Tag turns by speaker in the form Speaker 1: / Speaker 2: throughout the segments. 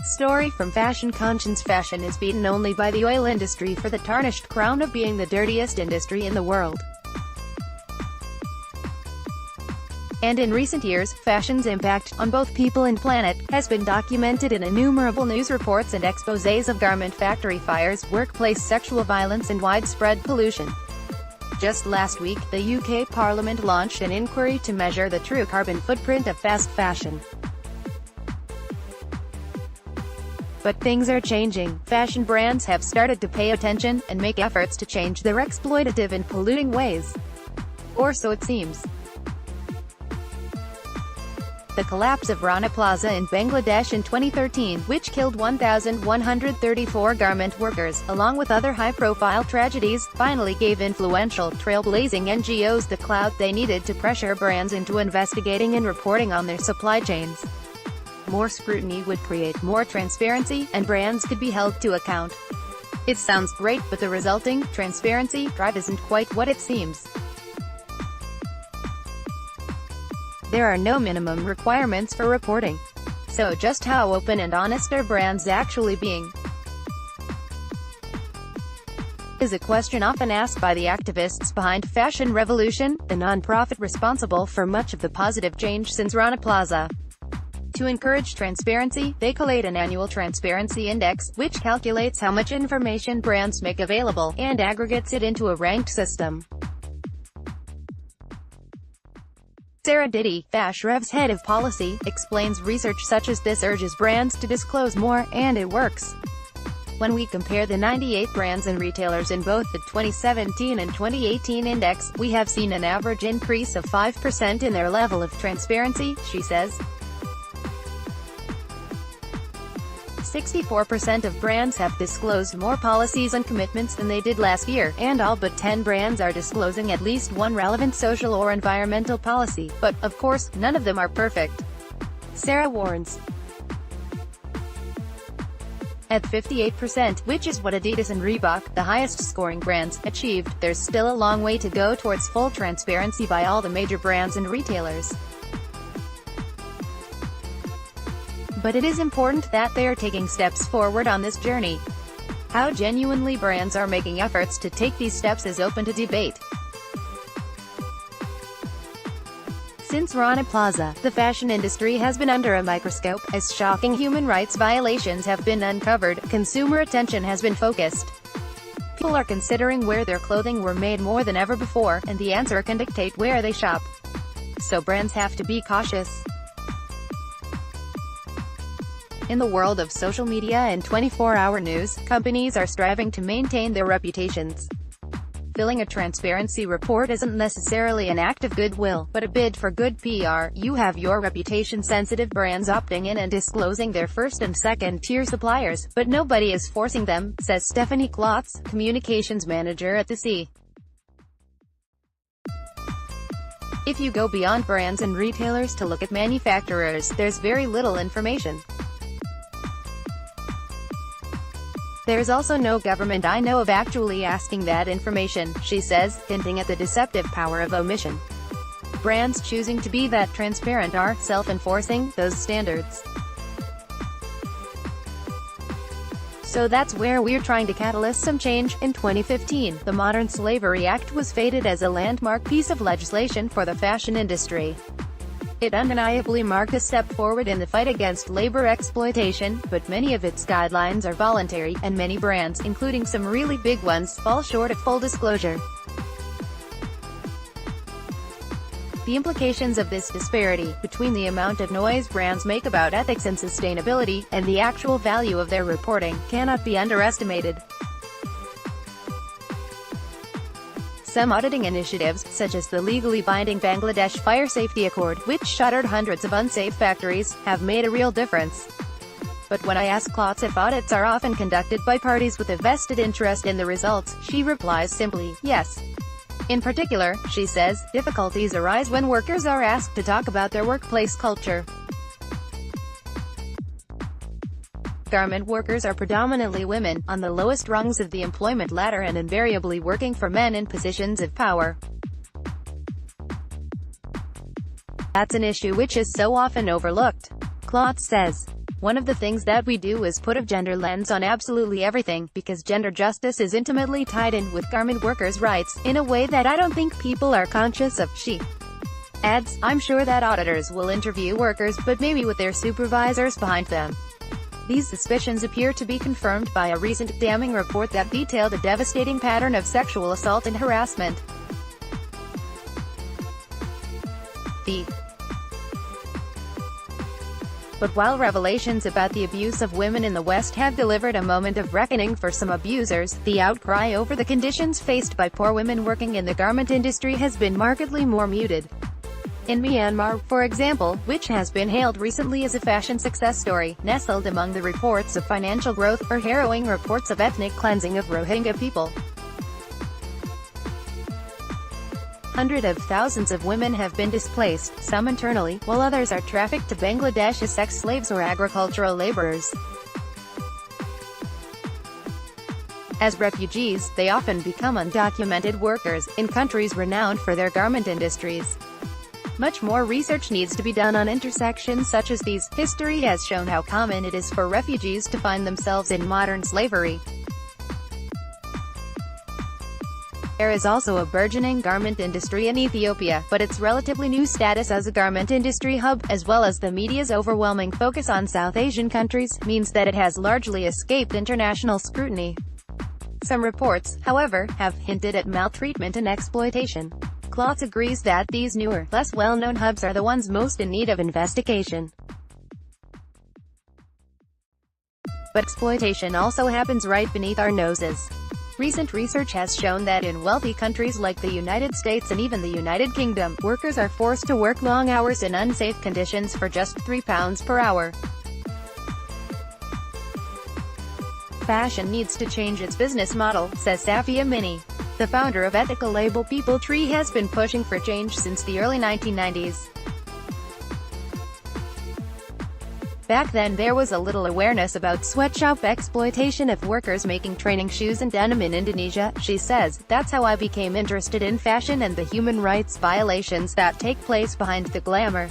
Speaker 1: Story from Fashion ConscienceFashion is beaten only by the oil industry for the tarnished crown of being the dirtiest industry in the world. And in recent years, fashion's impact on both people and planet has been documented in innumerable news reports and exposés of garment factory fires, workplace sexual violence and widespread pollution. Just last week, the UK Parliament launched an inquiry to measure the true carbon footprint of fast fashion. But things are changing. Fashion brands have started to pay attention and make efforts to change their exploitative and polluting ways. Or so it seems. The collapse of Rana Plaza in Bangladesh in 2013, which killed 1,134 garment workers, along with other high-profile tragedies, finally gave influential, trailblazing NGOs the clout they needed to pressure brands into investigating and reporting on their supply chains. More scrutiny would create more transparency, and brands could be held to account. It sounds great, but the resulting transparency drive isn't quite what it seems. There are no minimum requirements for reporting. So just how open and honest are brands actually being? Is a question often asked by the activists behind Fashion Revolution, the non-profit responsible for much of the positive change since Rana Plaza. To encourage transparency, they collate an annual transparency index, which calculates how much information brands make available, and aggregates it into a ranked system. Sarah Diddy, FashRev's head of policy, explains research such as this urges brands to disclose more, and it works. When we compare the 98 brands and retailers in both the 2017 and 2018 index, we have seen an average increase of 5% in their level of transparency, she says. 64% of brands have disclosed more policies and commitments than they did last year, and all but 10 brands are disclosing at least one relevant social or environmental policy, but, of course, none of them are perfect. Sarah warns. At 58%, which is what Adidas and Reebok, the highest-scoring brands, achieved, there's still a long way to go towards full transparency by all the major brands and retailers. But it is important that they are taking steps forward on this journey. How genuinely brands are making efforts to take these steps is open to debate. Since Rana Plaza, the fashion industry has been under a microscope. As shocking human rights violations have been uncovered, consumer attention has been focused. People are considering where their clothing were made more than ever before, and the answer can dictate where they shop. So brands have to be cautious. In the world of social media and 24-hour news, companies are striving to maintain their reputations. Filling a transparency report isn't necessarily an act of goodwill, but a bid for good PR. You have your reputation-sensitive brands opting in and disclosing their first- and second-tier suppliers, but nobody is forcing them, says Stephanie Klotz, communications manager at the C. If you go beyond brands and retailers to look at manufacturers, there's very little information. There's also no government I know of actually asking that information, she says, hinting at the deceptive power of omission. Brands choosing to be that transparent are self-enforcing those standards. So that's where we're trying to catalyst some change. In 2015, the Modern Slavery Act was feted as a landmark piece of legislation for the fashion industry. It undeniably marked a step forward in the fight against labor exploitation, but many of its guidelines are voluntary, and many brands, including some really big ones, fall short of full disclosure. The implications of this disparity, between the amount of noise brands make about ethics and sustainability, and the actual value of their reporting, cannot be underestimated. Some auditing initiatives, such as the legally binding Bangladesh Fire Safety Accord, which shuttered hundreds of unsafe factories, have made a real difference. But when I ask Klotz if audits are often conducted by parties with a vested interest in the results, she replies simply, yes. In particular, she says, difficulties arise when workers are asked to talk about their workplace culture. Garment workers are predominantly women, on the lowest rungs of the employment ladder and invariably working for men in positions of power. That's an issue which is so often overlooked. Klotz says. One of the things that we do is put a gender lens on absolutely everything, because gender justice is intimately tied in with garment workers' rights, in a way that I don't think people are conscious of. She adds, I'm sure that auditors will interview workers, but maybe with their supervisors behind them. These suspicions appear to be confirmed by a recent damning report that detailed a devastating pattern of sexual assault and harassment. But while revelations about the abuse of women in the West have delivered a moment of reckoning for some abusers, the outcry over the conditions faced by poor women working in the garment industry has been markedly more muted. In Myanmar, for example, which has been hailed recently as a fashion success story, nestled among the reports of financial growth, are harrowing reports of ethnic cleansing of Rohingya people. Hundreds of thousands of women have been displaced, some internally, while others are trafficked to Bangladesh as sex slaves or agricultural laborers. As refugees, they often become undocumented workers, in countries renowned for their garment industries. Much more research needs to be done on intersections such as these. History has shown how common it is for refugees to find themselves in modern slavery. There is also a burgeoning garment industry in Ethiopia, but its relatively new status as a garment industry hub, as well as the media's overwhelming focus on South Asian countries, means that it has largely escaped international scrutiny. Some reports, however, have hinted at maltreatment and exploitation. Klotz agrees that these newer, less well-known hubs are the ones most in need of investigation. But exploitation also happens right beneath our noses. Recent research has shown that in wealthy countries like the United States and even the United Kingdom, workers are forced to work long hours in unsafe conditions for just £3 per hour. Fashion needs to change its business model, says Safia Mini. The founder of ethical label People Tree has been pushing for change since the early 1990s. Back then there was a little awareness about sweatshop exploitation of workers making training shoes and denim in Indonesia, she says. That's how I became interested in fashion and the human rights violations that take place behind the glamour.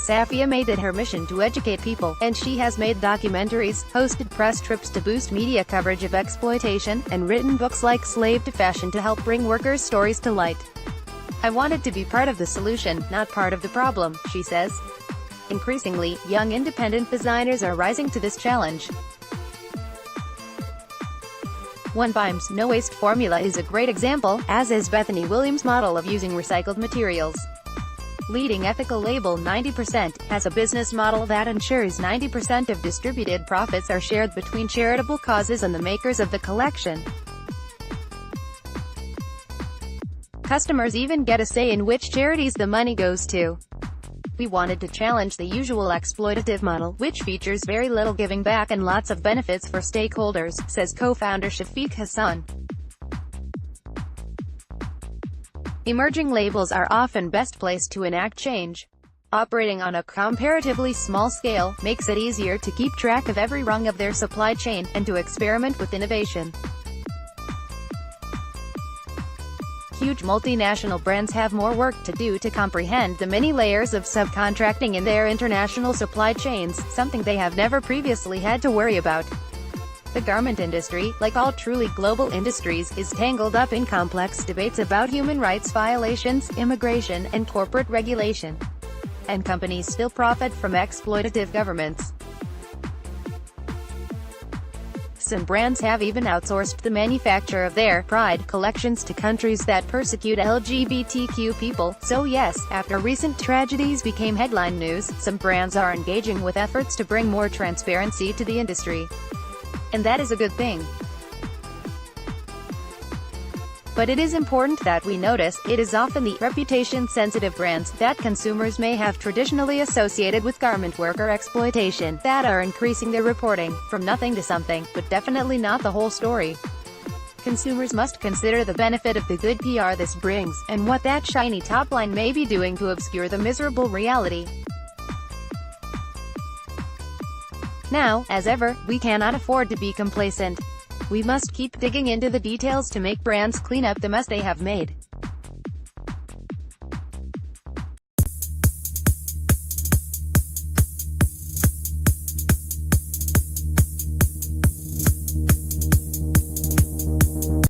Speaker 1: Safia made it her mission to educate people, and she has made documentaries, hosted press trips to boost media coverage of exploitation, and written books like Slave to Fashion to help bring workers' stories to light. I wanted to be part of the solution, not part of the problem, she says. Increasingly, young independent designers are rising to this challenge. One Bime's no-waste formula is a great example, as is Bethany Williams' model of using recycled materials. Leading ethical label 90% has a business model that ensures 90% of distributed profits are shared between charitable causes and the makers of the collection. Customers even get a say in which charities the money goes to. We wanted to challenge the usual exploitative model, which features very little giving back and lots of benefits for stakeholders, says co-founder Shafiq Hassan. Emerging labels are often best placed to enact change. Operating on a comparatively small scale makes it easier to keep track of every rung of their supply chain, and to experiment with innovation. Huge multinational brands have more work to do to comprehend the many layers of subcontracting in their international supply chains, something they have never previously had to worry about. The garment industry, like all truly global industries, is tangled up in complex debates about human rights violations, immigration, and corporate regulation. And companies still profit from exploitative governments. Some brands have even outsourced the manufacture of their Pride collections to countries that persecute LGBTQ people. So yes, after recent tragedies became headline news, some brands are engaging with efforts to bring more transparency to the industry. And that is a good thing. But it is important that we notice, it is often the reputation-sensitive brands that consumers may have traditionally associated with garment worker exploitation that are increasing their reporting, from nothing to something, but definitely not the whole story. Consumers must consider the benefit of the good PR this brings, and what that shiny top line may be doing to obscure the miserable reality. Now, as ever, we cannot afford to be complacent. We must keep digging into the details to make brands clean up the mess they have made.